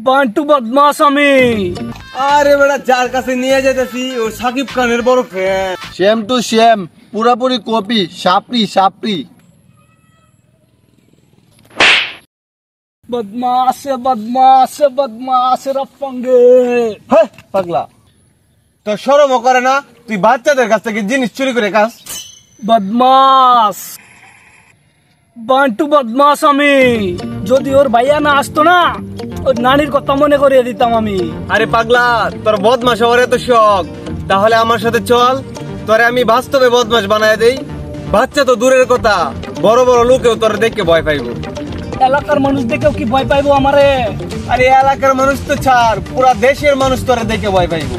বান্টু বদমাস আমি। আরে বেটা, যার কাছে নিয়ে যেতেছি ও সাকিব খানের বড় ফ্যান। সেম টু সেম, পুরাপুরি কপি, সাপড়ি সাপড়ি। বদমাস বদমাস বদমাস রফঙ্গে। হ্যাঁ পাগলা, তো শরমও করে না? তুই বাচ্চাদের কাছ থেকে জিনিস চুরি করে খাস। বদমাস বান্টু বদমাস আমি। যদি ওর ভাইয়া না আসতো না, ওর নানির কথা মনে করিয়ে দিতাম আমি। আরে পাগলা, তোর বদমাস হওয়ার এত শখ, তাহলে আমার সাথে চল, তোরে আমি বাস্তবে বদমাস বানায় দেই। বাচ্চা তো দূরের কথা, বড় বড় লোকেও তোর দেখে ভয় পাইব। এলাকার মানুষ দেখেও কি ভয় পাইবো আমারে? আরে এলাকার মানুষ তো ছাড়, পুরা দেশের মানুষ তোরে দেখে ভয় পাইব।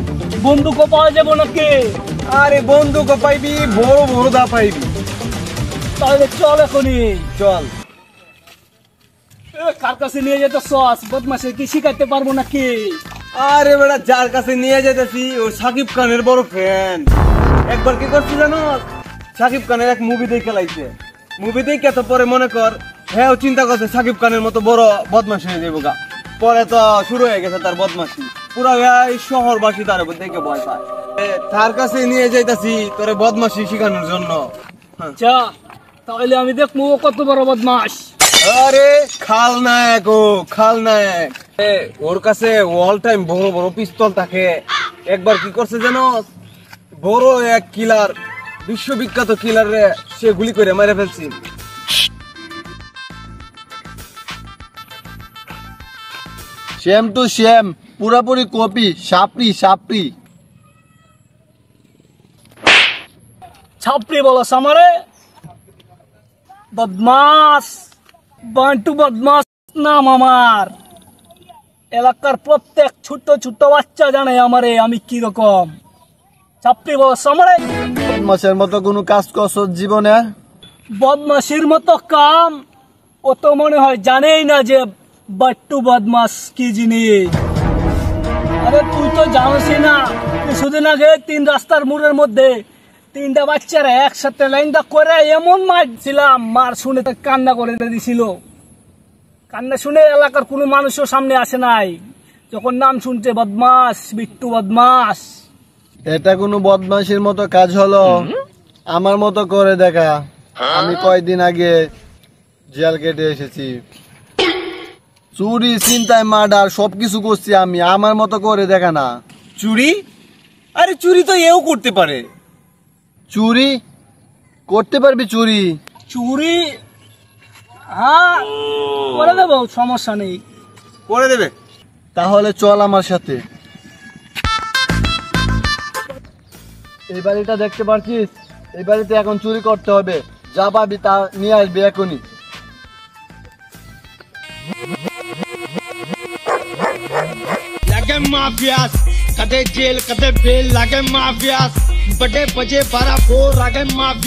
বন্দুকও পাওয়া যাবো নাকি? আরে বন্দুকও পাইবি, বড় বড় দা পাইবি। তাহলে চল এখনই। চল। কার কাছে নিয়ে যেতে সস? বদমাসে কি শিখাইতে পারবো নাকি? আরে বেটা, যার কাছে নিয়ে যেতেছি ও সাকিব খানের বড় ফ্যান। একবার কি করছি জানো? সাকিব খানের এক মুভি দেখে লাইছে। মুভি দেখে তো পরে মনে কর হ্যাঁ ও চিন্তা করছে সাকিব খানের মতো বড় বদমাশ হয়ে যাবো গা। পরে তো শুরু হয়ে গেছে তার বদমাশি। পুরা এই শহরবাসী তার উপর দেখে ভয় পায়। তার কাছে নিয়ে যাইতাছি তোরে বদমাশি শেখানোর জন্য। যা, তাহলে আমি দেখবো ও কত বড় বদমাস। আরে খালনায়ক, ও খালনায়ক। ওর কাছে অল টাইম বড় বড় পিস্তল থাকে। একবার কি করছে জানো? বড় এক কিলার, বিশ্ববিখ্যাত কিলার রে সে গুলি করে মেরে ফেলছি। সেম টু সেম, পুরাপুরি কপি, সাপড়ি সাপড়ি। ছাপড়ি বলো আমারে? বদমাস বান্টু বদমাস নাম আমার। এলাকার প্রত্যেক ছোট ছোট বাচ্চা জানে আমারে আমি কি রকম। ছাপড়ি বলো আমারে? বদমাসের মতো কোনো কাজ করছ জীবনে? বদমাসির মতো কাম ও তো মনে হয় জানেই না যে বাট্টু বদমাস কি জিনিস। আরে তুই তো জানোসই না, কিছুদিন আগে 3 রাস্তার মোড়ের মধ্যে 3টা বাচ্চারা একসাথে লাইনটা করে এমন মারছিলাম, মার শুনে তো কান্না করে দিছিল। কান্না শুনে এলাকার কোনো মানুষও সামনে আসে নাই, যখন নাম শুনছে বদমাস, বিট্টু বদমাস। এটা কোনো বদমাসের মতো কাজ হলো? আমার মতো করে দেখা। আমি কয়েকদিন আগে জেল কেটে এসেছি। চুরি, চিন্তায়, মার্ডার সবকিছু করছি আমি। আমার মতো করে দেখা না। চুরি? আরে চুরি তো এও করতে পারে। চুরি করতে পারবি? চুরি চুরি হ্যাঁ করে দেবো, সমস্যা নেই। করে দেবে? তাহলে চল আমার সাথে। এই বাড়িটা দেখতে পারছিস? এই বাড়িতে এখন চুরি করতে হবে। যা পাবি তা নিয়ে আসবি এখনই। लगे माफियास कदे जेल कदे बेल लगे माफियास बड़े बजे 12 4 लगे माफिया।